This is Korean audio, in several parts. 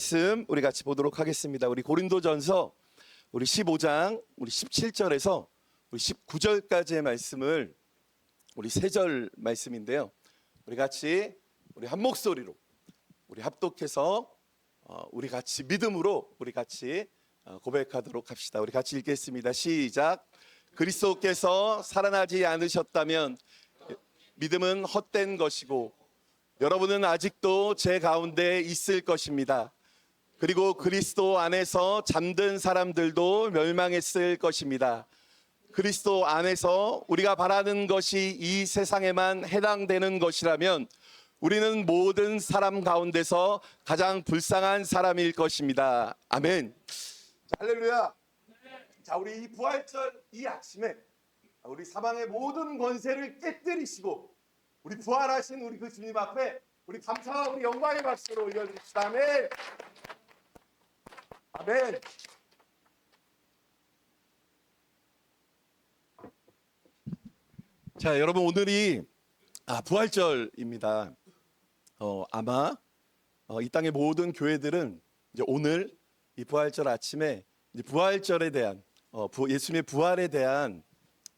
말씀 우리 같이 보도록 하겠습니다. 우리 고린도전서 우리 15장 우리 17절에서 우리 19절까지의 말씀을 우리 3절 말씀인데요. 우리 같이 우리 한 목소리로 우리 합독해서 우리 같이 믿음으로 우리 같이 고백하도록 합시다. 우리 같이 읽겠습니다. 시작. 그리스도께서 살아나지 않으셨다면 믿음은 헛된 것이고 여러분은 아직도 제 가운데 있을 것입니다. 그리고 그리스도 안에서 잠든 사람들도 멸망했을 것입니다. 그리스도 안에서 우리가 바라는 것이 이 세상에만 해당되는 것이라면 우리는 모든 사람 가운데서 가장 불쌍한 사람일 것입니다. 아멘. 자, 할렐루야. 자, 우리 이 부활절 이 아침에 우리 사방의 모든 권세를 깨뜨리시고 우리 부활하신 우리 그 주님 앞에 우리 감사와 우리 영광의 박수로 올려드립시다. 아멘. 아멘. 자, 여러분 오늘이 부활절입니다. 아마 이 땅의 모든 교회들은 이제 오늘 이 부활절 아침에 이제 부활절에 대한 예수님의 부활에 대한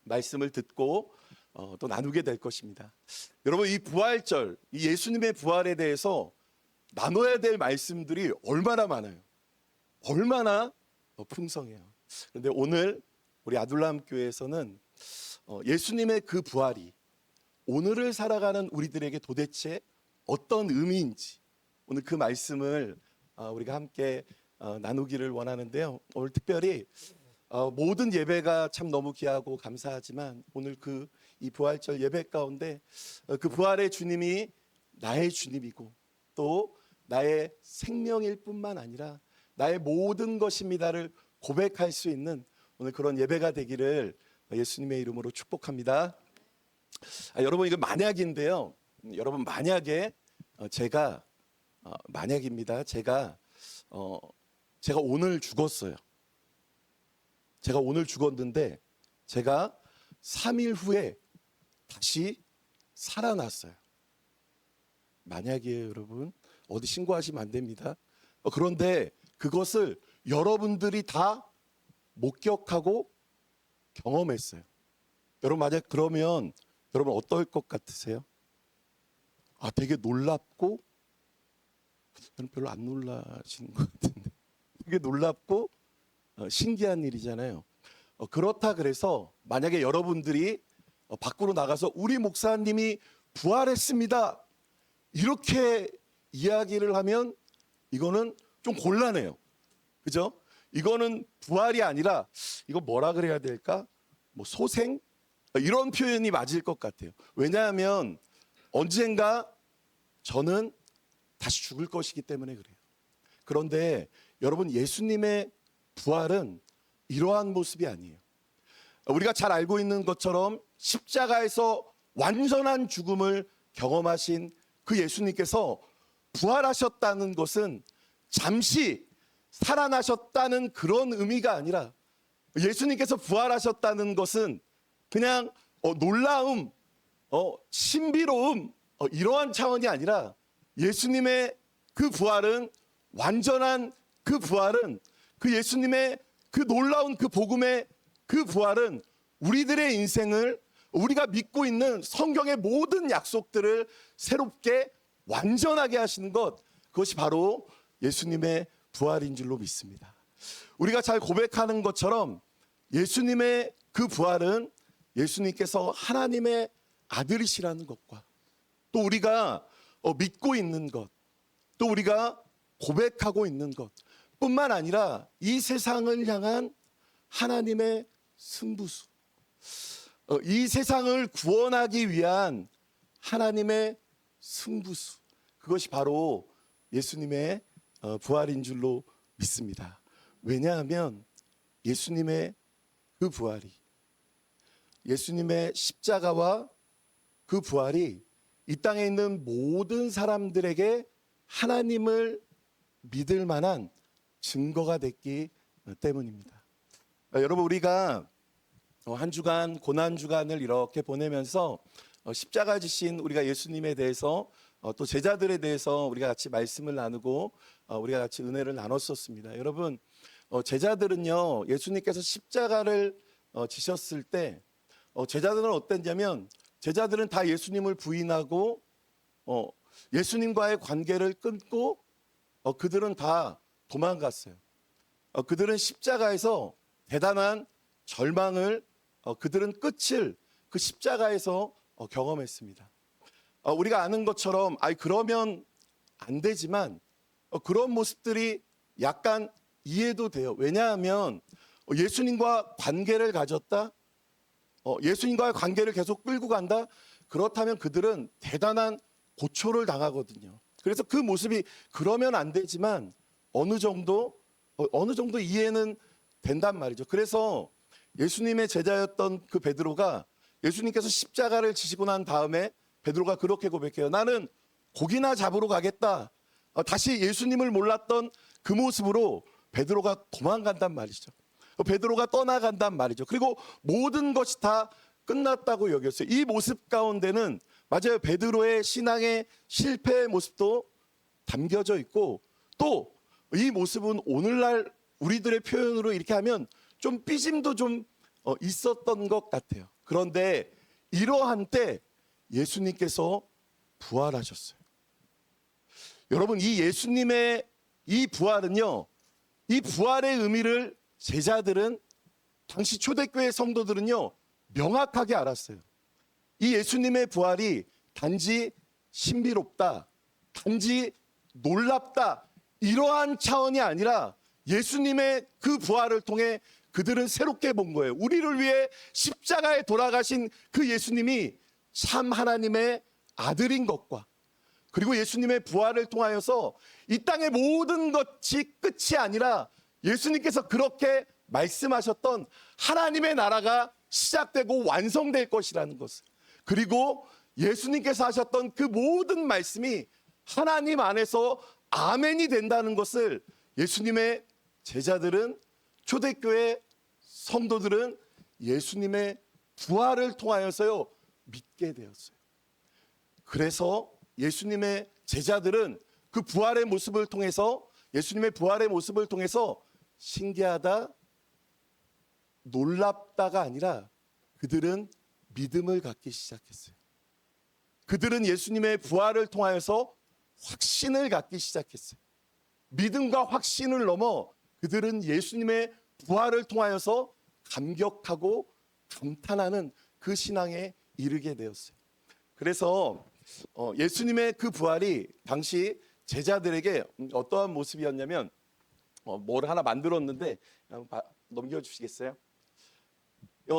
말씀을 듣고 또 나누게 될 것입니다. 여러분 이 부활절, 이 예수님의 부활에 대해서 나눠야 될 말씀들이 얼마나 많아요. 얼마나 풍성해요. 그런데 오늘 우리 아둘람 교회에서는 예수님의 그 부활이 오늘을 살아가는 우리들에게 도대체 어떤 의미인지 오늘 그 말씀을 우리가 함께 나누기를 원하는데요. 오늘 특별히 모든 예배가 참 너무 귀하고 감사하지만 오늘 이 부활절 예배 가운데 그 부활의 주님이 나의 주님이고 또 나의 생명일 뿐만 아니라 나의 모든 것입니다를 고백할 수 있는 오늘 그런 예배가 되기를 예수님의 이름으로 축복합니다. 여러분 이거 만약인데요. 여러분 만약에 제가 만약입니다. 제가 오늘 죽었어요. 제가 오늘 죽었는데 제가 3일 후에 다시 살아났어요. 만약이에요, 여러분. 어디 신고하시면 안 됩니다. 그런데 그것을 여러분들이 다 목격하고 경험했어요. 여러분 만약 그러면 여러분 어떨 것 같으세요? 되게 놀랍고 저는 별로 안 놀라시는 것 같은데 되게 놀랍고 신기한 일이잖아요. 그렇다 그래서 만약에 여러분들이 밖으로 나가서 우리 목사님이 부활했습니다 이렇게 이야기를 하면 이거는 좀 곤란해요. 그죠? 이거는 부활이 아니라 이거 뭐라 그래야 될까? 뭐 소생? 이런 표현이 맞을 것 같아요. 왜냐하면 언젠가 저는 다시 죽을 것이기 때문에 그래요. 그런데 여러분 예수님의 부활은 이러한 모습이 아니에요. 우리가 잘 알고 있는 것처럼 십자가에서 완전한 죽음을 경험하신 그 예수님께서 부활하셨다는 것은 잠시 살아나셨다는 그런 의미가 아니라 예수님께서 부활하셨다는 것은 그냥 놀라움, 신비로움 이러한 차원이 아니라 예수님의 그 부활은 완전한 그 부활은 그 예수님의 그 놀라운 그 복음의 그 부활은 우리들의 인생을 우리가 믿고 있는 성경의 모든 약속들을 새롭게 완전하게 하시는 것 그것이 바로 예수님의 부활인 줄로 믿습니다. 우리가 잘 고백하는 것처럼 예수님의 그 부활은 예수님께서 하나님의 아들이시라는 것과 또 우리가 믿고 있는 것 또 우리가 고백하고 있는 것 뿐만 아니라 이 세상을 향한 하나님의 승부수 이 세상을 구원하기 위한 하나님의 승부수 그것이 바로 예수님의 부활인 줄로 믿습니다. 왜냐하면 예수님의 그 부활이 예수님의 십자가와 그 부활이 이 땅에 있는 모든 사람들에게 하나님을 믿을 만한 증거가 됐기 때문입니다. 여러분 우리가 한 주간 고난 주간을 이렇게 보내면서 십자가 지신 우리가 예수님에 대해서 또 제자들에 대해서 우리가 같이 말씀을 나누고 우리가 같이 은혜를 나눴었습니다. 여러분, 제자들은요, 예수님께서 십자가를 지셨을 때 제자들은 어땠냐면, 제자들은 다 예수님을 부인하고 예수님과의 관계를 끊고 그들은 다 도망갔어요. 그들은 십자가에서 대단한 절망을 그들은 끝을 그 십자가에서 경험했습니다. 우리가 아는 것처럼 그러면 안 되지만 그런 모습들이 약간 이해도 돼요. 왜냐하면 예수님과 관계를 가졌다, 예수님과의 관계를 계속 끌고 간다, 그렇다면 그들은 대단한 고초를 당하거든요. 그래서 그 모습이 그러면 안 되지만 어느 정도 이해는 된단 말이죠. 그래서 예수님의 제자였던 그 베드로가 예수님께서 십자가를 지시고 난 다음에 베드로가 그렇게 고백해요. 나는 고기나 잡으러 가겠다. 다시 예수님을 몰랐던 그 모습으로 베드로가 도망간단 말이죠. 베드로가 떠나간단 말이죠. 그리고 모든 것이 다 끝났다고 여겼어요. 이 모습 가운데는 맞아요, 베드로의 신앙의 실패의 모습도 담겨져 있고, 또 이 모습은 오늘날 우리들의 표현으로 이렇게 하면 좀 삐짐도 좀 있었던 것 같아요. 그런데 이러한 때 예수님께서 부활하셨어요. 여러분, 이 예수님의 이 부활은요, 이 부활의 의미를 제자들은, 당시 초대교회 성도들은요 명확하게 알았어요. 이 예수님의 부활이 단지 신비롭다, 단지 놀랍다, 이러한 차원이 아니라 예수님의 그 부활을 통해 그들은 새롭게 본 거예요. 우리를 위해 십자가에 돌아가신 그 예수님이 참 하나님의 아들인 것과, 그리고 예수님의 부활을 통하여서 이 땅의 모든 것이 끝이 아니라 예수님께서 그렇게 말씀하셨던 하나님의 나라가 시작되고 완성될 것이라는 것을, 그리고 예수님께서 하셨던 그 모든 말씀이 하나님 안에서 아멘이 된다는 것을 예수님의 제자들은, 초대교회 성도들은 예수님의 부활을 통하여서요 믿게 되었어요. 그래서 예수님의 제자들은 그 부활의 모습을 통해서, 예수님의 부활의 모습을 통해서 신기하다, 놀랍다가 아니라 그들은 믿음을 갖기 시작했어요. 그들은 예수님의 부활을 통하여서 확신을 갖기 시작했어요. 믿음과 확신을 넘어 그들은 예수님의 부활을 통하여서 감격하고 감탄하는 그 신앙에 이르게 되었어요. 그래서 예수님의 그 부활이 당시 제자들에게 어떠한 모습이었냐면, 뭘 하나 만들었는데 넘겨주시겠어요?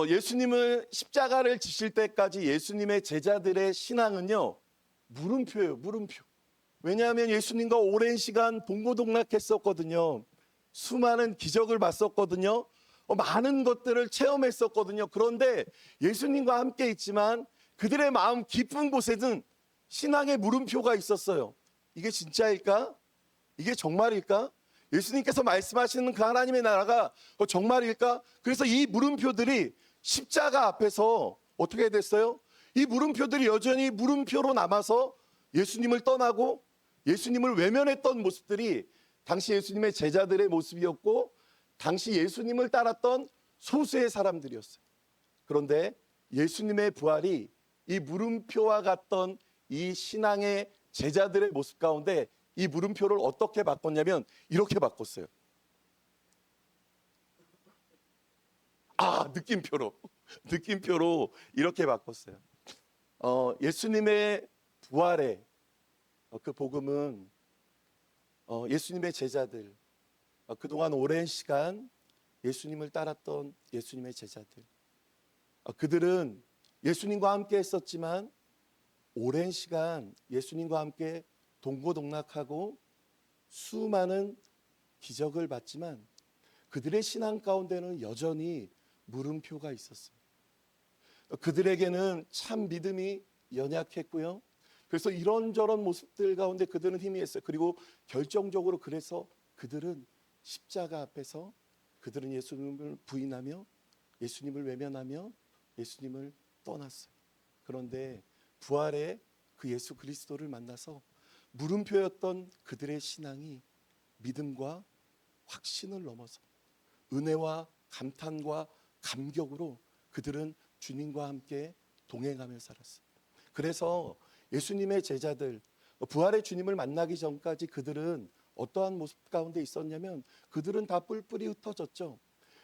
예수님을 십자가를 지실 때까지 예수님의 제자들의 신앙은요 물음표예요, 물음표. 왜냐하면 예수님과 오랜 시간 동고동락했었거든요. 수많은 기적을 봤었거든요. 많은 것들을 체험했었거든요. 그런데 예수님과 함께 있지만 그들의 마음 깊은 곳에는 신앙의 물음표가 있었어요. 이게 진짜일까? 이게 정말일까? 예수님께서 말씀하시는 그 하나님의 나라가 정말일까? 그래서 이 물음표들이 십자가 앞에서 어떻게 됐어요? 이 물음표들이 여전히 물음표로 남아서 예수님을 떠나고 예수님을 외면했던 모습들이 당시 예수님의 제자들의 모습이었고, 당시 예수님을 따랐던 소수의 사람들이었어요. 그런데 예수님의 부활이 이 물음표와 같던 이 신앙의 제자들의 모습 가운데 이 물음표를 어떻게 바꿨냐면 이렇게 바꿨어요. 느낌표로 이렇게 바꿨어요. 예수님의 부활의 그 복음은 예수님의 제자들, 그동안 오랜 시간 예수님을 따랐던 예수님의 제자들, 그들은 예수님과 함께 했었지만 오랜 시간 예수님과 함께 동고동락하고 수많은 기적을 봤지만 그들의 신앙 가운데는 여전히 물음표가 있었어요. 그들에게는 참 믿음이 연약했고요. 그래서 이런저런 모습들 가운데 그들은 희미했어요. 그리고 결정적으로 그래서 그들은 십자가 앞에서 그들은 예수님을 부인하며 예수님을 외면하며 예수님을 떠났어요. 그런데 부활의 그 예수 그리스도를 만나서 물음표였던 그들의 신앙이 믿음과 확신을 넘어서 은혜와 감탄과 감격으로 그들은 주님과 함께 동행하며 살았어요. 그래서 예수님의 제자들, 부활의 주님을 만나기 전까지 그들은 어떠한 모습 가운데 있었냐면 그들은 다 뿔뿔이 흩어졌죠.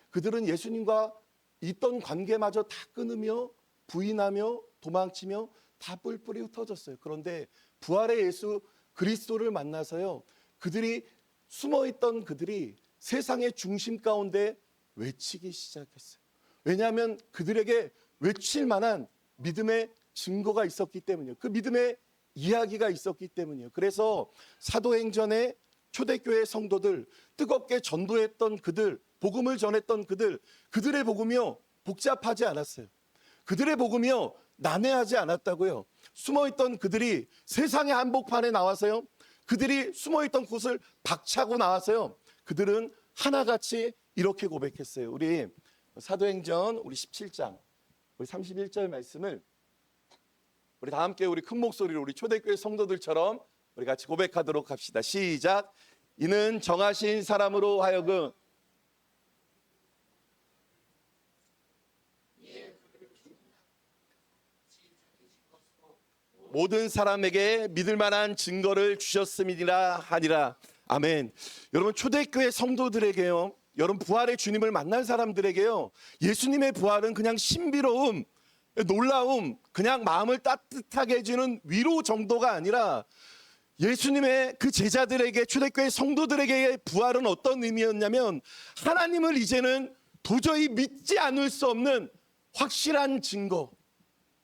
그들은 예수님과 있던 관계마저 다 끊으며 부인하며 도망치며 다 뿔뿔이 흩어졌어요. 그런데 부활의 예수 그리스도를 만나서요, 그들이 숨어있던 그들이 세상의 중심 가운데 외치기 시작했어요. 왜냐하면 그들에게 외칠 만한 믿음의 증거가 있었기 때문이에요. 그 믿음의 이야기가 있었기 때문이에요. 그래서 사도행전의 초대교회 성도들, 뜨겁게 전도했던 그들, 복음을 전했던 그들의 복음이요 복잡하지 않았어요. 그들의 복음이요 난해하지 않았다고요. 숨어있던 그들이 세상의 한복판에 나와서요, 그들이 숨어있던 곳을 박차고 나와서요, 그들은 하나같이 이렇게 고백했어요. 우리 사도행전 우리 17장 우리 31절 말씀을 우리 다 함께 우리 큰 목소리로 우리 초대교회 성도들처럼 우리 같이 고백하도록 합시다. 시작. 이는 정하신 사람으로 하여금 모든 사람에게 믿을 만한 증거를 주셨음이니라 하니라. 아멘. 여러분, 초대교회 성도들에게요, 여러분 부활의 주님을 만난 사람들에게요, 예수님의 부활은 그냥 신비로움, 놀라움, 그냥 마음을 따뜻하게 해주는 위로 정도가 아니라 예수님의 그 제자들에게, 초대교회 성도들에게 부활은 어떤 의미였냐면 하나님을 이제는 도저히 믿지 않을 수 없는 확실한 증거,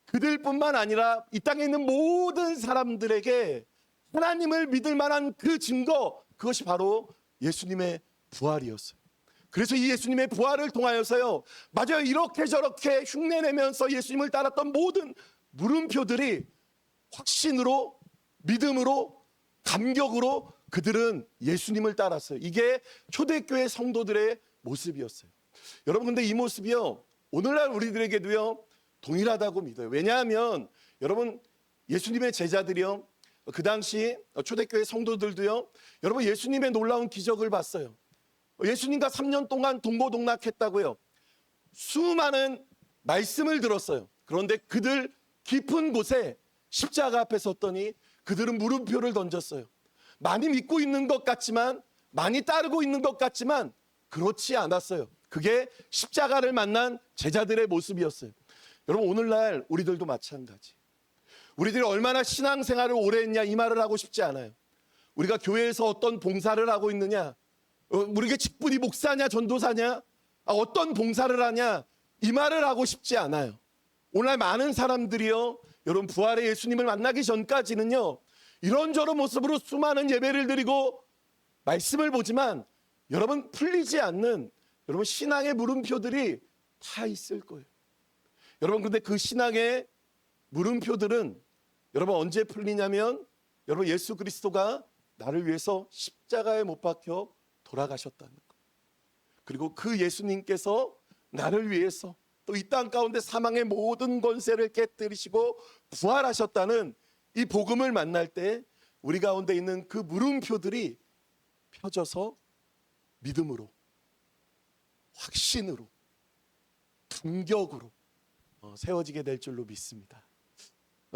그들뿐만 아니라 이 땅에 있는 모든 사람들에게 하나님을 믿을 만한 그 증거, 그것이 바로 예수님의 부활이었어요. 그래서 이 예수님의 부활을 통하여서요, 맞아요, 이렇게 저렇게 흉내내면서 예수님을 따랐던 모든 물음표들이 확신으로, 믿음으로, 감격으로 그들은 예수님을 따랐어요. 이게 초대교회 성도들의 모습이었어요. 여러분, 근데 이 모습이요 오늘날 우리들에게도요 동일하다고 믿어요. 왜냐하면 여러분, 예수님의 제자들이요, 그 당시 초대교회 성도들도요, 여러분 예수님의 놀라운 기적을 봤어요. 예수님과 3년 동안 동고동락했다고요. 수많은 말씀을 들었어요. 그런데 그들 깊은 곳에 십자가 앞에 섰더니 그들은 물음표를 던졌어요. 많이 믿고 있는 것 같지만, 많이 따르고 있는 것 같지만 그렇지 않았어요. 그게 십자가를 만난 제자들의 모습이었어요. 여러분, 오늘날 우리들도 마찬가지. 우리들이 얼마나 신앙생활을 오래 했냐 이 말을 하고 싶지 않아요. 우리가 교회에서 어떤 봉사를 하고 있느냐, 우리가 직분이 목사냐 전도사냐, 어떤 봉사를 하냐 이 말을 하고 싶지 않아요. 오늘 많은 사람들이요, 여러분 부활의 예수님을 만나기 전까지는요 이런저런 모습으로 수많은 예배를 드리고 말씀을 보지만 여러분 풀리지 않는 여러분 신앙의 물음표들이 다 있을 거예요. 여러분, 근데 그 신앙의 물음표들은 여러분 언제 풀리냐면 여러분 예수 그리스도가 나를 위해서 십자가에 못 박혀 돌아가셨다는 것, 그리고 그 예수님께서 나를 위해서 또 이 땅 가운데 사망의 모든 권세를 깨뜨리시고 부활하셨다는 이 복음을 만날 때 우리 가운데 있는 그 물음표들이 펴져서 믿음으로, 확신으로, 감격으로 세워지게 될 줄로 믿습니다.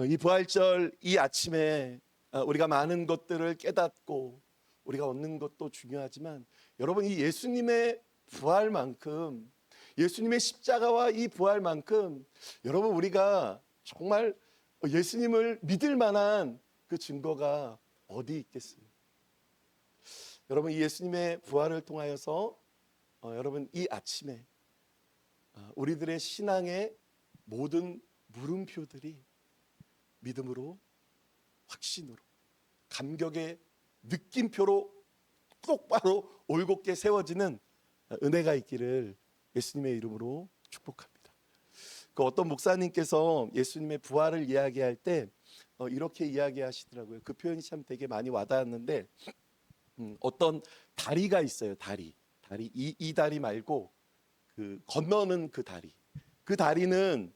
이 부활절 이 아침에 우리가 많은 것들을 깨닫고 우리가 얻는 것도 중요하지만 여러분, 이 예수님의 부활만큼, 예수님의 십자가와 이 부활만큼 여러분 우리가 정말 예수님을 믿을 만한 그 증거가 어디 있겠어요? 여러분, 이 예수님의 부활을 통하여서 여러분 이 아침에 우리들의 신앙의 모든 물음표들이 믿음으로, 확신으로, 감격의 느낌표로 똑바로 올곧게 세워지는 은혜가 있기를 예수님의 이름으로 축복합니다. 그 어떤 목사님께서 예수님의 부활을 이야기할 때 이렇게 이야기하시더라고요. 그 표현이 참 되게 많이 와닿았는데, 어떤 다리가 있어요. 다리 이 다리 말고 그 건너는 그 다리. 그 다리는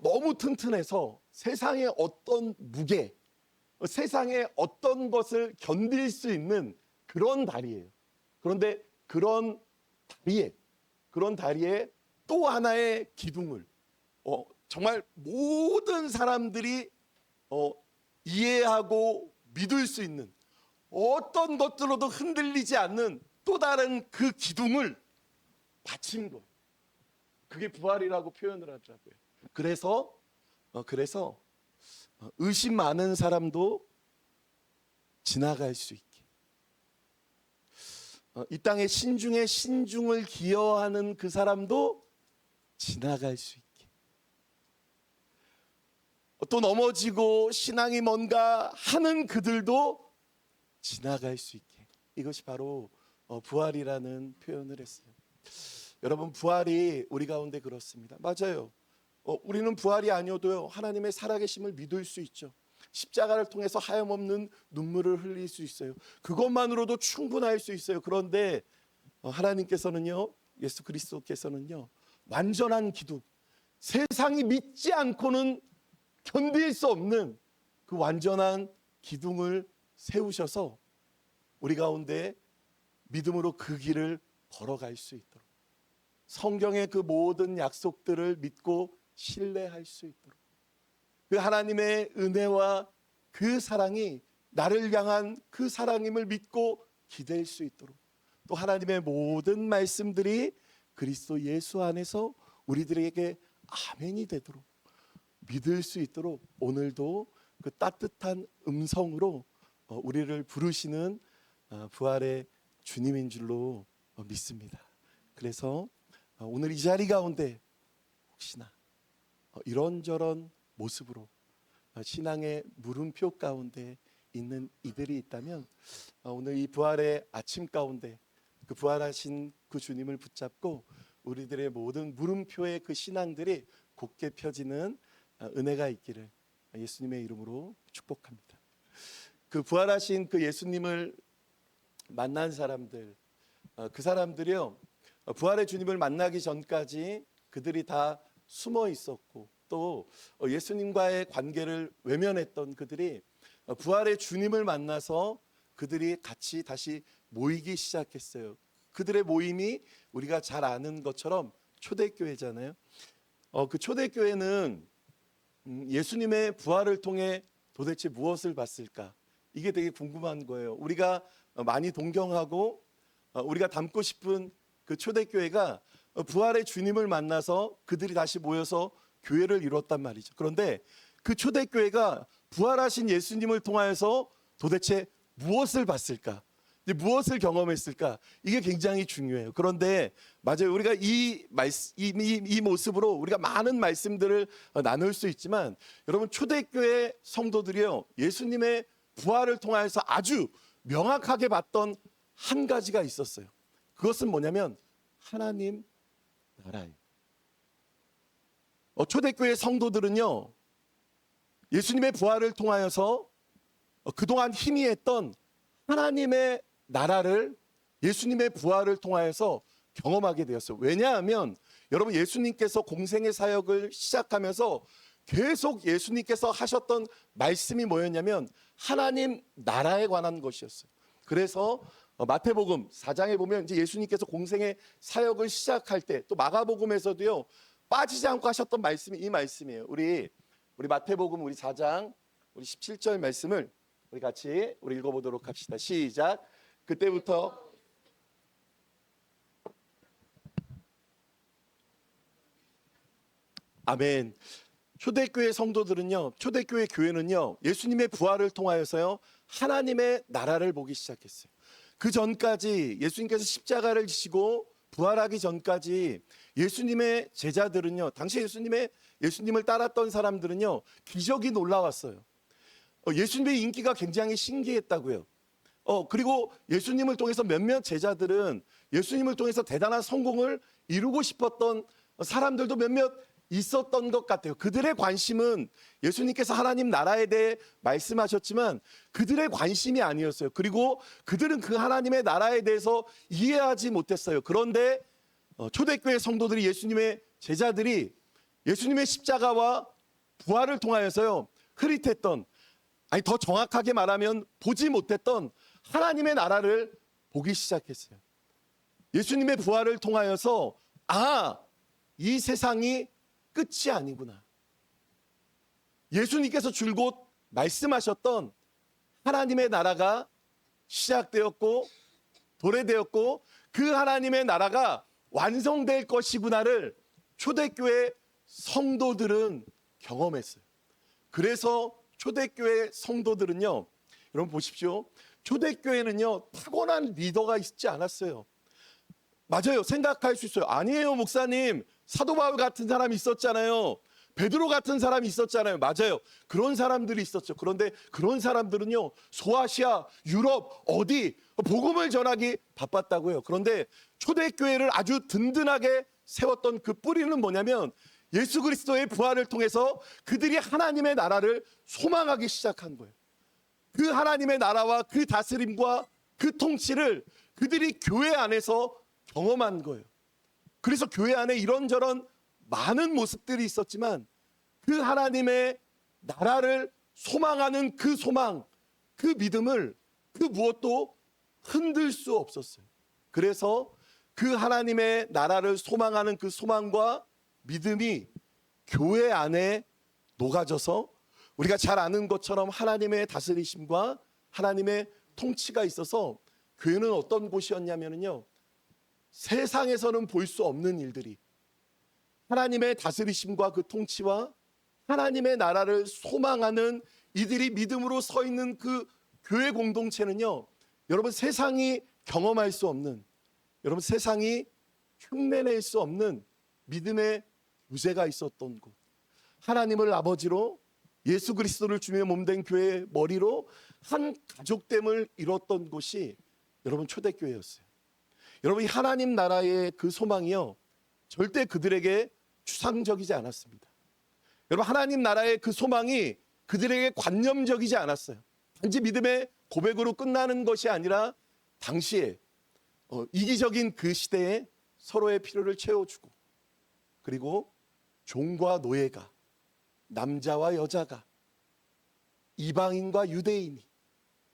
너무 튼튼해서 세상의 어떤 무게, 세상의 어떤 것을 견딜 수 있는 그런 다리예요. 그런데 그런 다리에 또 하나의 기둥을 정말 모든 사람들이 이해하고 믿을 수 있는 어떤 것들로도 흔들리지 않는 또 다른 그 기둥을 받친 것. 그게 부활이라고 표현을 하더라고요. 그래서 의심 많은 사람도 지나갈 수 있게, 이 땅에 신중에 신중을 기여하는 그 사람도 지나갈 수 있게, 또 넘어지고 신앙이 뭔가 하는 그들도 지나갈 수 있게, 이것이 바로 부활이라는 표현을 했어요. 여러분, 부활이 우리 가운데 그렇습니다. 맞아요. 우리는 부활이 아니어도요, 하나님의 살아계심을 믿을 수 있죠. 십자가를 통해서 하염없는 눈물을 흘릴 수 있어요. 그것만으로도 충분할 수 있어요. 그런데 하나님께서는요, 예수 그리스도께서는요, 완전한 기둥, 세상이 믿지 않고는 견딜 수 없는 그 완전한 기둥을 세우셔서 우리 가운데 믿음으로 그 길을 걸어갈 수 있도록, 성경의 그 모든 약속들을 믿고 신뢰할 수 있도록, 그 하나님의 은혜와 그 사랑이 나를 향한 그 사랑임을 믿고 기댈 수 있도록, 또 하나님의 모든 말씀들이 그리스도 예수 안에서 우리들에게 아멘이 되도록 믿을 수 있도록 오늘도 그 따뜻한 음성으로 우리를 부르시는 부활의 주님인 줄로 믿습니다. 그래서 오늘 이 자리 가운데 혹시나 이런저런 모습으로 신앙의 물음표 가운데 있는 이들이 있다면 오늘 이 부활의 아침 가운데 그 부활하신 그 주님을 붙잡고 우리들의 모든 물음표의 그 신앙들이 곧게 펴지는 은혜가 있기를 예수님의 이름으로 축복합니다. 그 부활하신 그 예수님을 만난 사람들, 그 사람들이요, 부활의 주님을 만나기 전까지 그들이 다 숨어 있었고 또 예수님과의 관계를 외면했던 그들이 부활의 주님을 만나서 그들이 같이 다시 모이기 시작했어요. 그들의 모임이 우리가 잘 아는 것처럼 초대교회잖아요. 그 초대교회는 예수님의 부활을 통해 도대체 무엇을 봤을까? 이게 되게 궁금한 거예요. 우리가 많이 동경하고 우리가 닮고 싶은 그 초대교회가 부활의 주님을 만나서 그들이 다시 모여서 교회를 이뤘단 말이죠. 그런데 그 초대교회가 부활하신 예수님을 통하여서 도대체 무엇을 봤을까? 무엇을 경험했을까? 이게 굉장히 중요해요. 그런데 맞아요. 우리가 이 모습으로 우리가 많은 말씀들을 나눌 수 있지만 여러분, 초대교회 성도들이요, 예수님의 부활을 통하여서 아주 명확하게 봤던 한 가지가 있었어요. 그것은 뭐냐면 하나님 나라예요. 초대교회 성도들은요, 예수님의 부활을 통하여서 그동안 희미했던 하나님의 나라를 예수님의 부활을 통하여서 경험하게 되었어요. 왜냐하면 여러분, 예수님께서 공생의 사역을 시작하면서 계속 예수님께서 하셨던 말씀이 뭐였냐면 하나님 나라에 관한 것이었어요. 그래서 마태복음 4장에 보면 이제 예수님께서 공생의 사역을 시작할 때, 또 마가복음에서도요 빠지지 않고 하셨던 말씀이 이 말씀이에요. 우리 마태복음 우리 4장 우리 17절 말씀을 우리 같이 읽어보도록 합시다. 시작. 그때부터 아멘. 초대교회 성도들은요, 초대교회 교회는요, 예수님의 부활을 통하여서요 하나님의 나라를 보기 시작했어요. 그 전까지 예수님께서 십자가를 지시고 부활하기 전까지 예수님의 제자들은요, 당시 예수님을 따랐던 사람들은요 기적이 놀라웠어요. 예수님의 인기가 굉장히 신기했다고요. 그리고 예수님을 통해서 몇몇 제자들은 예수님을 통해서 대단한 성공을 이루고 싶었던 사람들도 몇몇 있었던 것 같아요. 그들의 관심은 예수님께서 하나님 나라에 대해 말씀하셨지만 그들의 관심이 아니었어요. 그리고 그들은 그 하나님의 나라에 대해서 이해하지 못했어요. 그런데 초대교회 성도들이, 예수님의 제자들이 예수님의 십자가와 부활을 통하여서요 흐릿했던, 아니 더 정확하게 말하면 보지 못했던 하나님의 나라를 보기 시작했어요. 예수님의 부활을 통하여서 이 세상이 끝이 아니구나. 예수님께서 줄곧 말씀하셨던 하나님의 나라가 시작되었고 도래되었고 그 하나님의 나라가 완성될 것이구나를 초대교회 성도들은 경험했어요. 그래서 초대교회 성도들은요, 여러분 보십시오. 초대교회는요, 타고난 리더가 있지 않았어요. 맞아요. 생각할 수 있어요. 아니에요, 목사님. 사도 바울 같은 사람이 있었잖아요. 베드로 같은 사람이 있었잖아요. 맞아요. 그런 사람들이 있었죠. 그런데 그런 사람들은요, 소아시아, 유럽, 어디 복음을 전하기 바빴다고요. 그런데 초대교회를 아주 든든하게 세웠던 그 뿌리는 뭐냐면 예수 그리스도의 부활을 통해서 그들이 하나님의 나라를 소망하기 시작한 거예요. 그 하나님의 나라와 그 다스림과 그 통치를 그들이 교회 안에서 경험한 거예요. 그래서 교회 안에 이런저런 많은 모습들이 있었지만 그 하나님의 나라를 소망하는 그 소망, 그 믿음을 그 무엇도 흔들 수 없었어요. 그래서 그 하나님의 나라를 소망하는 그 소망과 믿음이 교회 안에 녹아져서 우리가 잘 아는 것처럼 하나님의 다스리심과 하나님의 통치가 있어서 교회는 어떤 곳이었냐면요, 세상에서는 볼 수 없는 일들이 하나님의 다스리심과 그 통치와 하나님의 나라를 소망하는 이들이 믿음으로 서 있는 그 교회 공동체는요, 여러분 세상이 경험할 수 없는, 여러분 세상이 흉내낼 수 없는 믿음의 유세가 있었던 곳, 하나님을 아버지로 예수 그리스도를 주님의 몸된 교회의 머리로 한 가족됨을 이뤘던 곳이 여러분 초대교회였어요. 여러분 이 하나님 나라의 그 소망이요, 절대 그들에게 추상적이지 않았습니다. 여러분 하나님 나라의 그 소망이 그들에게 관념적이지 않았어요. 단지 믿음의 고백으로 끝나는 것이 아니라 당시에 이기적인 그 시대에 서로의 필요를 채워주고, 그리고 종과 노예가, 남자와 여자가, 이방인과 유대인이,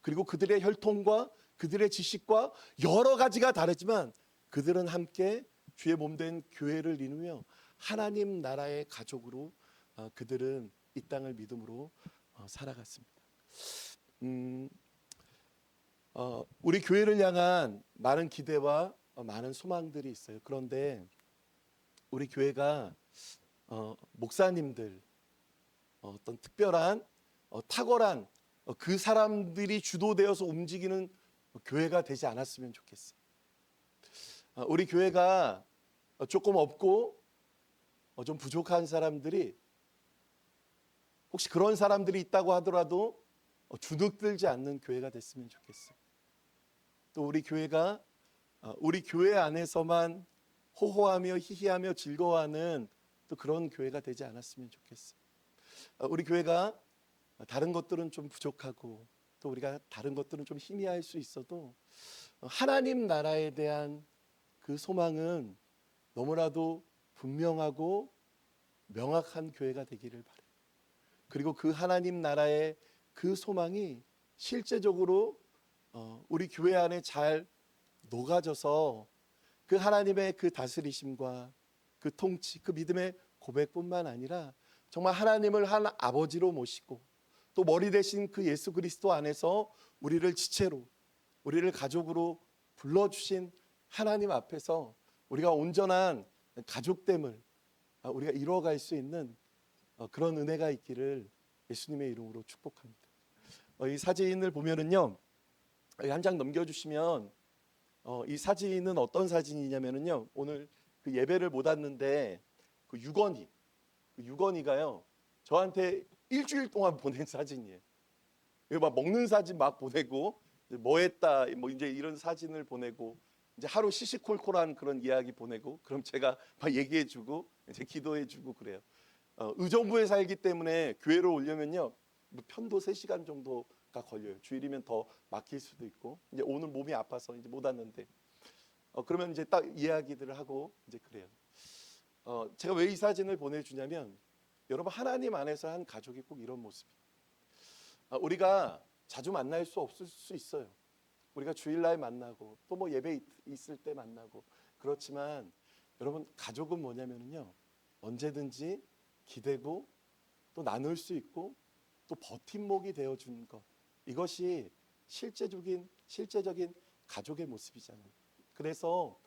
그리고 그들의 혈통과 그들의 지식과 여러 가지가 다르지만 그들은 함께 주의 몸된 교회를 이루며 하나님 나라의 가족으로 그들은 이 땅을 믿음으로 살아갔습니다. 우리 교회를 향한 많은 기대와 많은 소망들이 있어요. 그런데 우리 교회가 목사님들, 어떤 특별한 탁월한 그 사람들이 주도되어서 움직이는 교회가 되지 않았으면 좋겠어요. 우리 교회가 조금 없고 좀 부족한 사람들이, 혹시 그런 사람들이 있다고 하더라도 주눅들지 않는 교회가 됐으면 좋겠어요. 또 우리 교회가 우리 교회 안에서만 호호하며 히히하며 즐거워하는 또 그런 교회가 되지 않았으면 좋겠어요. 우리 교회가 다른 것들은 좀 부족하고 또 우리가 다른 것들은 좀 희미할 수 있어도 하나님 나라에 대한 그 소망은 너무나도 분명하고 명확한 교회가 되기를 바라요. 그리고 그 하나님 나라의 그 소망이 실제적으로 우리 교회 안에 잘 녹아져서 그 하나님의 그 다스리심과 그 통치, 그 믿음의 고백뿐만 아니라 정말 하나님을 한 아버지로 모시고 또 머리 대신 그 예수 그리스도 안에서 우리를 지체로, 우리를 가족으로 불러주신 하나님 앞에서 우리가 온전한 가족됨을 우리가 이루어갈 수 있는 그런 은혜가 있기를 예수님의 이름으로 축복합니다. 이 사진을 보면은요, 한 장 넘겨주시면 이 사진은 어떤 사진이냐면은요, 오늘 그 예배를 못 왔는데 그 유건이가요 저한테 일주일 동안 보낸 사진이에요. 막 먹는 사진 막 보내고 뭐 했다 뭐 이제 이런 사진을 보내고 이제 하루 시시콜콜한 그런 이야기 보내고, 그럼 제가 막 얘기해주고 이제 기도해주고 그래요. 의정부에 살기 때문에 교회를 오려면요 뭐 편도 3시간 정도가 걸려요. 주일이면 더 막힐 수도 있고, 이제 오늘 몸이 아파서 이제 못 왔는데 그러면 이제 딱 이야기들을 하고 이제 그래요. 제가 왜 이 사진을 보내주냐면, 여러분 하나님 안에서 한 가족이 꼭 이런 모습이에요. 우리가 자주 만날 수 없을 수 있어요. 우리가 주일날 만나고 또 뭐 예배 있을 때 만나고 그렇지만 여러분 가족은 뭐냐면요 언제든지 기대고 또 나눌 수 있고 또 버팀목이 되어주는 것 이것이 실제적인 가족의 모습이잖아요. 그래서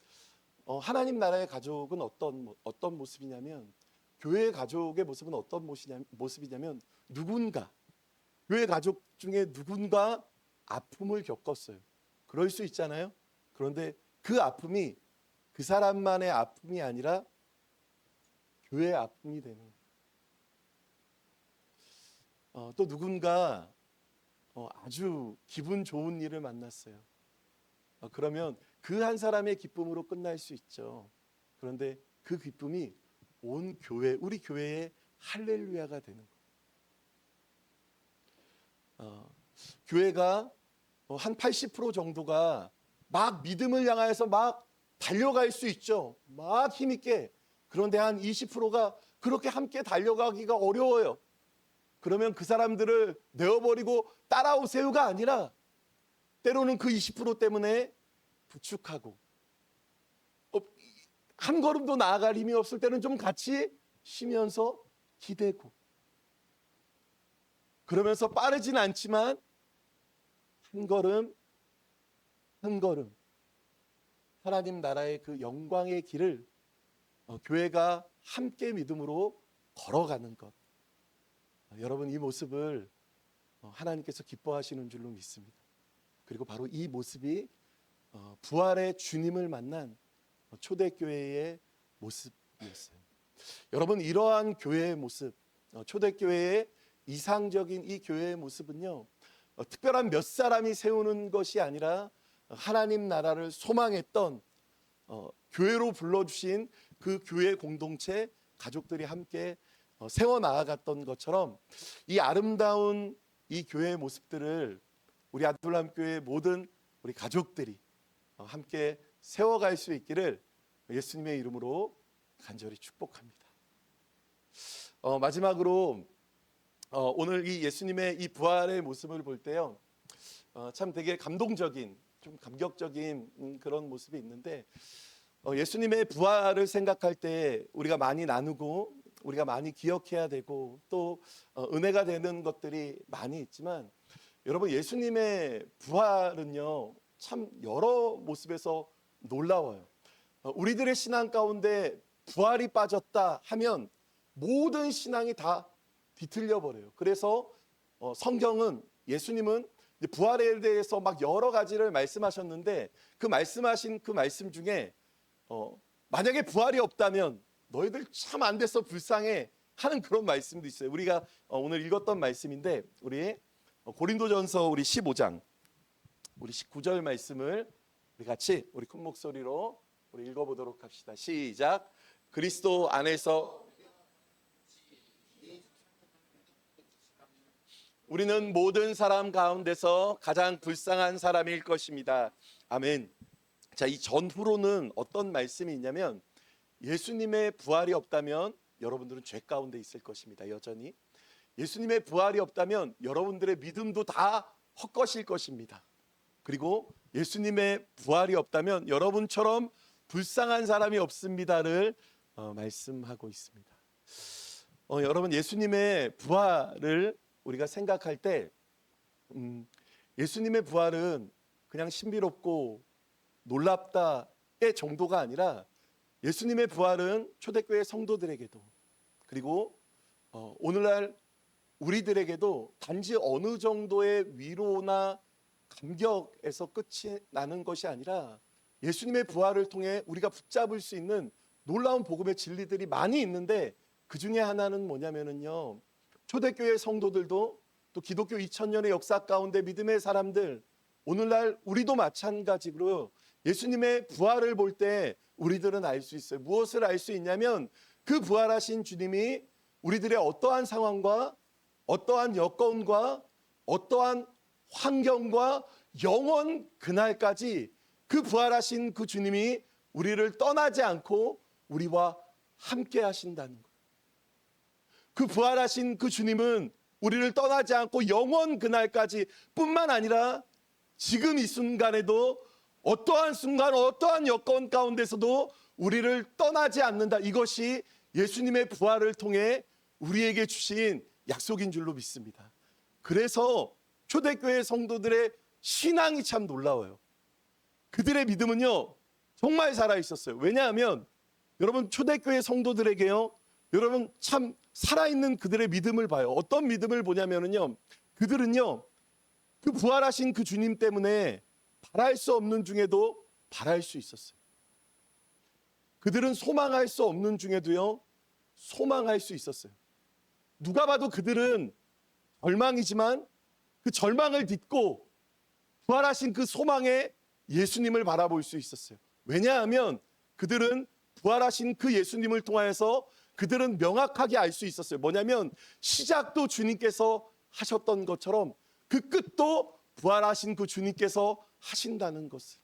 하나님 나라의 가족은 어떤 모습이냐면 교회의 가족의 모습은 어떤 모습이냐면 누군가 교회 가족 중에 누군가 아픔을 겪었어요. 그럴 수 있잖아요. 그런데 그 아픔이 그 사람만의 아픔이 아니라 교회의 아픔이 되는 또 누군가 아주 기분 좋은 일을 만났어요. 그러면 그 한 사람의 기쁨으로 끝날 수 있죠. 그런데 그 기쁨이 온 교회, 우리 교회의 할렐루야가 되는 거예요. 교회가 한 80% 정도가 막 믿음을 향하여서 막 달려갈 수 있죠. 막 힘있게. 그런데 한 20%가 그렇게 함께 달려가기가 어려워요. 그러면 그 사람들을 내어버리고 따라오세요가 아니라 때로는 그 20% 때문에 부축하고 한 걸음도 나아갈 힘이 없을 때는 좀 같이 쉬면서 기대고 그러면서 빠르진 않지만 한 걸음 한 걸음 하나님 나라의 그 영광의 길을 교회가 함께 믿음으로 걸어가는 것 여러분 이 모습을 하나님께서 기뻐하시는 줄로 믿습니다. 그리고 바로 이 모습이 부활의 주님을 만난 초대교회의 모습이었어요. 여러분 이러한 교회의 모습 초대교회의 이상적인 이 교회의 모습은요 특별한 몇 사람이 세우는 것이 아니라 하나님 나라를 소망했던 교회로 불러주신 그 교회 공동체 가족들이 함께 세워나아갔던 것처럼 이 아름다운 이 교회의 모습들을 우리 아둘람교회의 모든 우리 가족들이 함께 세워갈 수 있기를 예수님의 이름으로 간절히 축복합니다. 마지막으로 오늘 이 예수님의 이 부활의 모습을 볼 때요 참 되게 감동적인 좀 감격적인 그런 모습이 있는데 예수님의 부활을 생각할 때 우리가 많이 나누고 우리가 많이 기억해야 되고 또 은혜가 되는 것들이 많이 있지만 여러분 예수님의 부활은요 참 여러 모습에서 놀라워요. 우리들의 신앙 가운데 부활이 빠졌다 하면 모든 신앙이 다 뒤틀려 버려요. 그래서 성경은 예수님은 부활에 대해서 막 여러 가지를 말씀하셨는데 그 말씀하신 그 말씀 중에 만약에 부활이 없다면 너희들 참 안 돼서 불쌍해 하는 그런 말씀도 있어요. 우리가 오늘 읽었던 말씀인데 우리 고린도전서 우리 15장 우리 19절 말씀을 우리 같이 우리 큰 목소리로 우리 읽어보도록 합시다. 시작. 그리스도 안에서 우리는 모든 사람 가운데서 가장 불쌍한 사람일 것입니다. 아멘. 자, 이 전후로는 어떤 말씀이 있냐면 예수님의 부활이 없다면 여러분들은 죄 가운데 있을 것입니다. 여전히 예수님의 부활이 없다면 여러분들의 믿음도 다 헛것일 것입니다. 그리고 예수님의 부활이 없다면 여러분처럼 불쌍한 사람이 없습니다를 말씀하고 있습니다. 여러분 예수님의 부활을 우리가 생각할 때 예수님의 부활은 그냥 신비롭고 놀랍다의 정도가 아니라 예수님의 부활은 초대교회 성도들에게도 그리고 오늘날 우리들에게도 단지 어느 정도의 위로나 감격에서 끝이 나는 것이 아니라 예수님의 부활을 통해 우리가 붙잡을 수 있는 놀라운 복음의 진리들이 많이 있는데 그 중에 하나는 뭐냐면요 초대교회 성도들도 또 기독교 2000년의 역사 가운데 믿음의 사람들 오늘날 우리도 마찬가지로 예수님의 부활을 볼 때 우리들은 알 수 있어요. 무엇을 알 수 있냐면 그 부활하신 주님이 우리들의 어떠한 상황과 어떠한 여건과 어떠한 환경과 영원 그날까지 그 부활하신 그 주님이 우리를 떠나지 않고 우리와 함께 하신다는 거예요. 그 부활하신 그 주님은 우리를 떠나지 않고 영원 그날까지 뿐만 아니라 지금 이 순간에도 어떠한 순간, 어떠한 여건 가운데서도 우리를 떠나지 않는다. 이것이 예수님의 부활을 통해 우리에게 주신 약속인 줄로 믿습니다. 그래서 초대교회 성도들의 신앙이 참 놀라워요. 그들의 믿음은요, 정말 살아있었어요. 왜냐하면 여러분, 초대교회 성도들에게요, 여러분 참 살아있는 그들의 믿음을 봐요. 어떤 믿음을 보냐면요, 그들은요, 그 부활하신 그 주님 때문에 바랄 수 없는 중에도 바랄 수 있었어요. 그들은 소망할 수 없는 중에도요, 소망할 수 있었어요. 누가 봐도 그들은 절망이지만 그 절망을 딛고 부활하신 그 소망에 예수님을 바라볼 수 있었어요. 왜냐하면 그들은 부활하신 그 예수님을 통하여서 그들은 명확하게 알 수 있었어요. 뭐냐면 시작도 주님께서 하셨던 것처럼 그 끝도 부활하신 그 주님께서 하신다는 것을.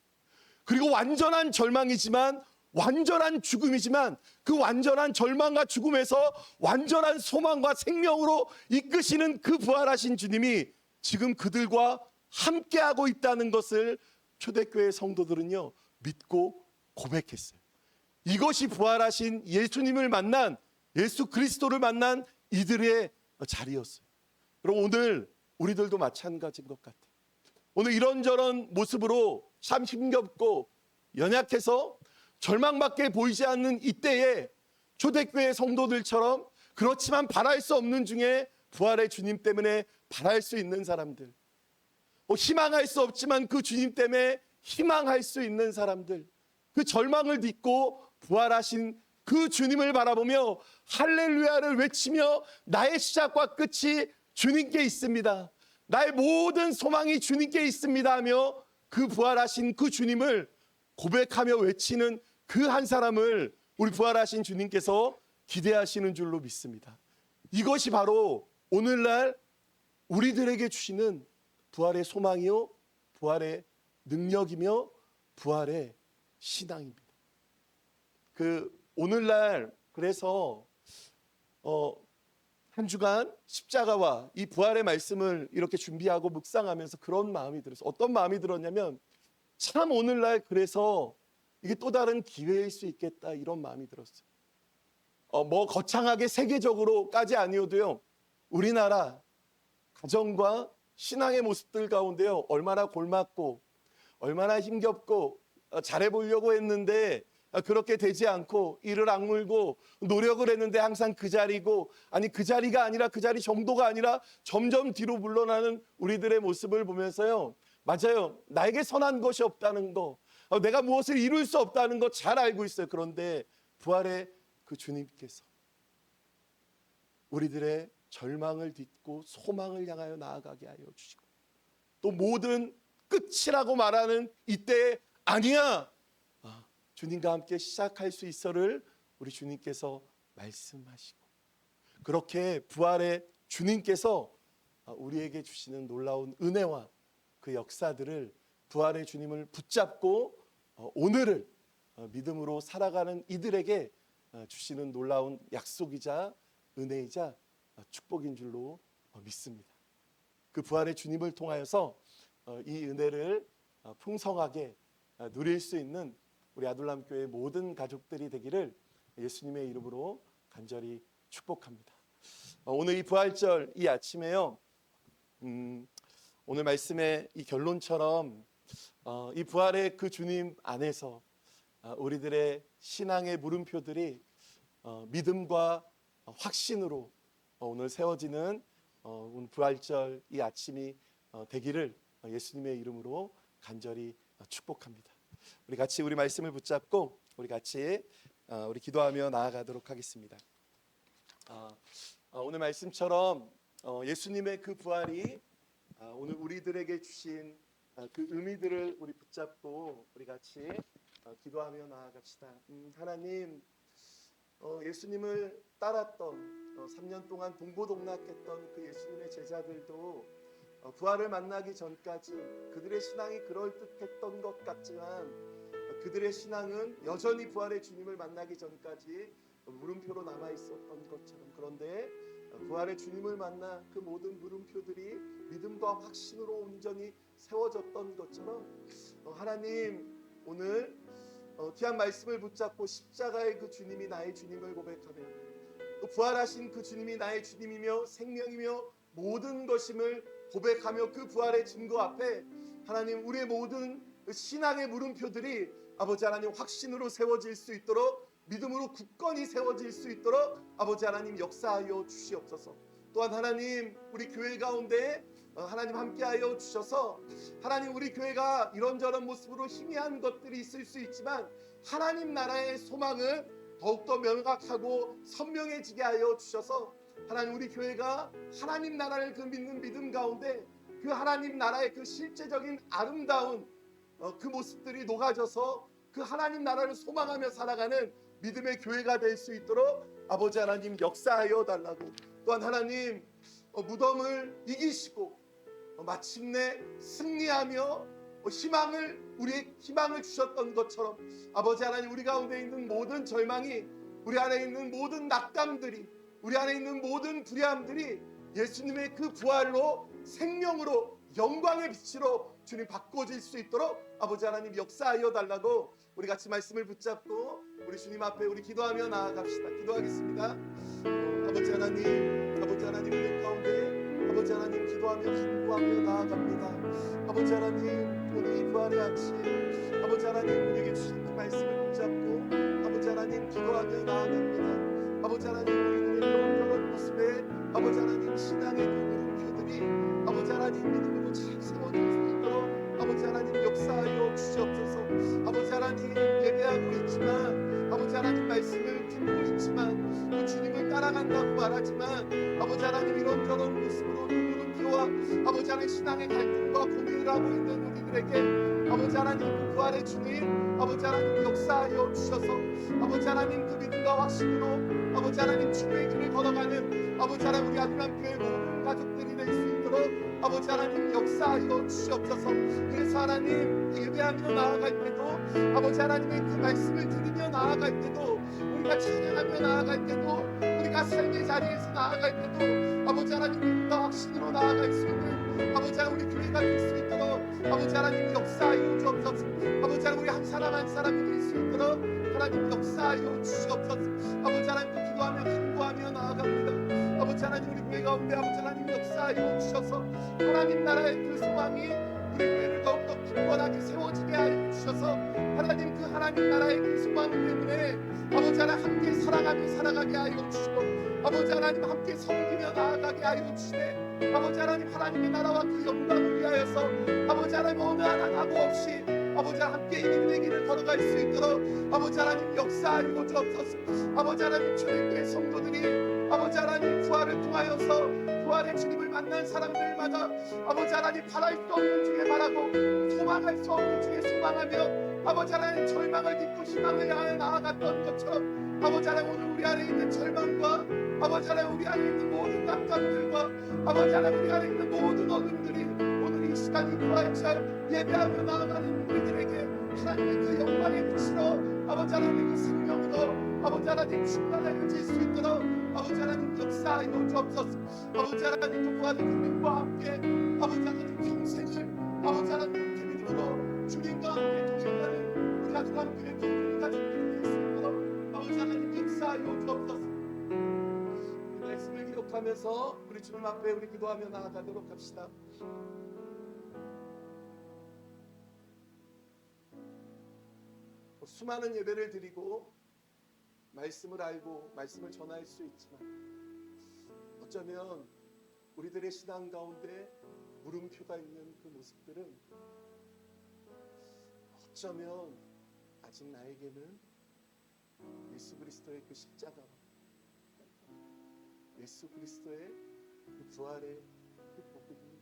그리고 완전한 절망이지만, 완전한 죽음이지만 그 완전한 절망과 죽음에서 완전한 소망과 생명으로 이끄시는 그 부활하신 주님이 지금 그들과 함께하고 있다는 것을 초대교회 성도들은요, 믿고 고백했어요. 이것이 부활하신 예수님을 만난, 예수 그리스도를 만난 이들의 자리였어요. 그럼 오늘 우리들도 마찬가지인 것 같아요. 오늘 이런저런 모습으로 참 힘겹고 연약해서 절망밖에 보이지 않는 이때에 초대교회 성도들처럼 그렇지만 바랄 수 없는 중에 부활의 주님 때문에 바랄 수 있는 사람들, 희망할 수 없지만 그 주님 때문에 희망할 수 있는 사람들, 그 절망을 딛고 부활하신 그 주님을 바라보며 할렐루야를 외치며 나의 시작과 끝이 주님께 있습니다, 나의 모든 소망이 주님께 있습니다 하며 그 부활하신 그 주님을 고백하며 외치는 그 한 사람을 우리 부활하신 주님께서 기대하시는 줄로 믿습니다. 이것이 바로 오늘날 우리들에게 주시는 부활의 소망이요, 부활의 능력이며 부활의 신앙입니다. 오늘날 그래서 한 주간 십자가와 이 부활의 말씀을 이렇게 준비하고 묵상하면서 그런 마음이 들었어요. 어떤 마음이 들었냐면 참 오늘날 그래서 이게 또 다른 기회일 수 있겠다, 이런 마음이 들었어요. 뭐 거창하게 세계적으로까지 아니어도요, 우리나라 가정과 신앙의 모습들 가운데요, 얼마나 골맞고 얼마나 힘겹고 잘해보려고 했는데 그렇게 되지 않고 이를 악물고 노력을 했는데 항상 그 자리고, 아니 그 자리가 아니라 그 자리 정도가 아니라 점점 뒤로 물러나는 우리들의 모습을 보면서요, 맞아요, 나에게 선한 것이 없다는 거, 내가 무엇을 이룰 수 없다는 거 잘 알고 있어요. 그런데 부활의 그 주님께서 우리들의 절망을 딛고 소망을 향하여 나아가게 하여 주시고, 또 모든 끝이라고 말하는 이때에 아니야, 주님과 함께 시작할 수 있어를 우리 주님께서 말씀하시고, 그렇게 부활의 주님께서 우리에게 주시는 놀라운 은혜와 그 역사들을, 부활의 주님을 붙잡고 오늘을 믿음으로 살아가는 이들에게 주시는 놀라운 약속이자 은혜이자 축복인 줄로 믿습니다. 그 부활의 주님을 통하여서 이 은혜를 풍성하게 누릴 수 있는 우리 아둘람교회 모든 가족들이 되기를 예수님의 이름으로 간절히 축복합니다. 오늘 이 부활절 이 아침에요, 오늘 말씀의 이 결론처럼 이 부활의 그 주님 안에서 우리들의 신앙의 물음표들이 믿음과 확신으로 오늘 세워지는 오늘 부활절 이 아침이 되기를 예수님의 이름으로 간절히 축복합니다. 우리 같이 우리 말씀을 붙잡고 우리 같이 우리 기도하며 나아가도록 하겠습니다. 오늘 말씀처럼 예수님의 그 부활이 오늘 우리들에게 주신 그 의미들을 우리 붙잡고 우리 같이 기도하며 나아갑시다. 하나님, 예수님을 따랐던 3년 동안 동고동락했던 그 예수님의 제자들도 부활을 만나기 전까지 그들의 신앙이 그럴듯했던 것 같지만 그들의 신앙은 여전히 부활의 주님을 만나기 전까지 물음표로 남아 있었던 것처럼, 그런데 부활의 주님을 만나 그 모든 물음표들이 믿음과 확신으로 온전히 세워졌던 것처럼 하나님 오늘 귀한 말씀을 붙잡고 십자가의 그 주님이 나의 주님을 고백하며 또 부활하신 그 주님이 나의 주님이며 생명이며 모든 것임을 고백하며 그 부활의 증거 앞에 하나님 우리의 모든 신앙의 물음표들이 아버지 하나님 확신으로 세워질 수 있도록 믿음으로 굳건히 세워질 수 있도록 아버지 하나님 역사하여 주시옵소서. 또한 하나님 우리 교회 가운데 하나님 함께하여 주셔서 하나님 우리 교회가 이런저런 모습으로 희미한 것들이 있을 수 있지만 하나님 나라의 소망은 더욱더 명확하고 선명해지게 하여 주셔서 하나님 우리 교회가 하나님 나라를 그 믿는 믿음 가운데 그 하나님 나라의 그 실제적인 아름다운 그 모습들이 녹아져서 그 하나님 나라를 소망하며 살아가는 믿음의 교회가 될 수 있도록 아버지 하나님 역사하여 달라고 또한 하나님 무덤을 이기시고 마침내 승리하며 우리의 희망을 주셨던 것처럼 아버지 하나님 우리 가운데 있는 모든 절망이 우리 안에 있는 모든 낙담들이 우리 안에 있는 모든 불의함들이 예수님의 그 부활로 생명으로 영광의 빛으로 주님 바꿔질 수 있도록 아버지 하나님 역사하여 달라고 우리 같이 말씀을 붙잡고 우리 주님 앞에 우리 기도하며 나아갑시다. 기도하겠습니다. 아버지 하나님 은혜 가운데 아버지 하나님 기도하며 간구하며 나아갑니다. 아버지 하나님 오늘 이 부활의 아침 아버지 하나님 우리에게 주신 그 말씀을 붙잡고 아버지 하나님 기도하며 나아갑니다. 아버지 하나님 우리들의 이런저런 모습에 아버지 하나님 신앙의 그 물음표들이 아버지 하나님 믿음으로 잘 세워질 수 있도록 아버지 하나님 역사하여 주시옵소서. 아버지 하나님 예배하고 있지만 아버지 하나님 말씀을 듣고 있지만 또 주님을 따라간다고 말하지만 아버지 하나님 이런저런 모습으로 물음표와 아버지 하나님 신앙의 갈등과 고민을 하고 있는 우리들에게 아버지 하나님 그 부활의 주님 아버지 하나님 역사하여 주셔서 아버지 하나님 그 믿음과 확신으로 아버지 하나님 주님의 길을 걸어가는 아버지 하나님 우리 아들함교회 모든 가족들이 될 수 있도록 아버지 하나님 역사하여 주시옵소서. 그래서 하나님 예배하며 나아갈 때도 아버지 하나님의 그 말씀을 들으며 나아갈 때도 우리가 찬양하며 나아갈 때도 우리가 삶의 자리에서 나아갈 때도 아버지 하나님 믿음과 확신으로 나아갈 수 있는 아버지 하나님 우리 교회가 될 수 있도록 아버지 하나님 역사하여 주옵소서. 아버지 하나님 우리 한 사람 한 사람이 될 수 있도록 하나님 역사하여 주시옵소서. 아버지 하나님 또 기도하며 간구하며 나아갑니다. 아버지 하나님 우리 교회 가운데 아버지 하나님 역사하여 주셔서 하나님 나라의 그 소망이 우리 교회를 더욱더 굳건하게 세워지게 하여 주셔서 하나님 그 하나님 나라의 그 소망 때문에 아버지 하나님 함께 사랑하며 살아가게 하여 주시고 아버지 하나님 함께 섬기며 나아가게 하여 주시네 아버지 하나님의 나라와 그 영광을 위하여서 아버지 하나님 어느 하나 각오 없이 아버지 하나님 함께 이 믿음의 길을 걸어갈 수 있도록 아버지 하나님 역사하여 주옵소서. 아버지 하나님 주님의 성도들이 아버지 하나님 부활을 통하여서 부활의 주님을 만난 사람들마다 아버지 하나님 바랄 수 없는 중에 바라고 소망할 수 없는 중에 소망하며 아버지 하나님 절망을 딛고 희망을 향해 나아갔던 것처럼 아버지 하나님 오늘 우리 안에 있는 절망과 아버지 하나님 우리 안에 있는 모든 낙담들과 아버지 하나님 우리 안에 있는 모든 어둠들이 오늘 이 시간 이 부활절 예배하며 나아가는 우리들에게 하나님의 그 영광의 빛으로 아버지 하나님 그 생명으로 아버지 하나님 충만해질 수 있도록 아버지 하나님 역사하여 주옵소서. 아버지 하나님 그 부활의 주님과 함께 아버지 하나님 평생을 아버지 하나님 그 믿음으로 주님과 함께 동행하는 우리 가족 함께 모든 가족들이 될 수 있도록 아버지 하나님 역사하여 주옵소서. 이 말씀을 기록하면서 우리 주님 앞에 우리 기도하며 나아가도록 합시다. 수많은 예배를 드리고 말씀을 알고 말씀을 전할 수 있지만 어쩌면 우리들의 신앙 가운데 물음표가 있는 그 모습들은 어쩌면 아직 나에게는 예수 그리스도의 그 십자가와 예수 그리스도의 그 부활의 그 복음이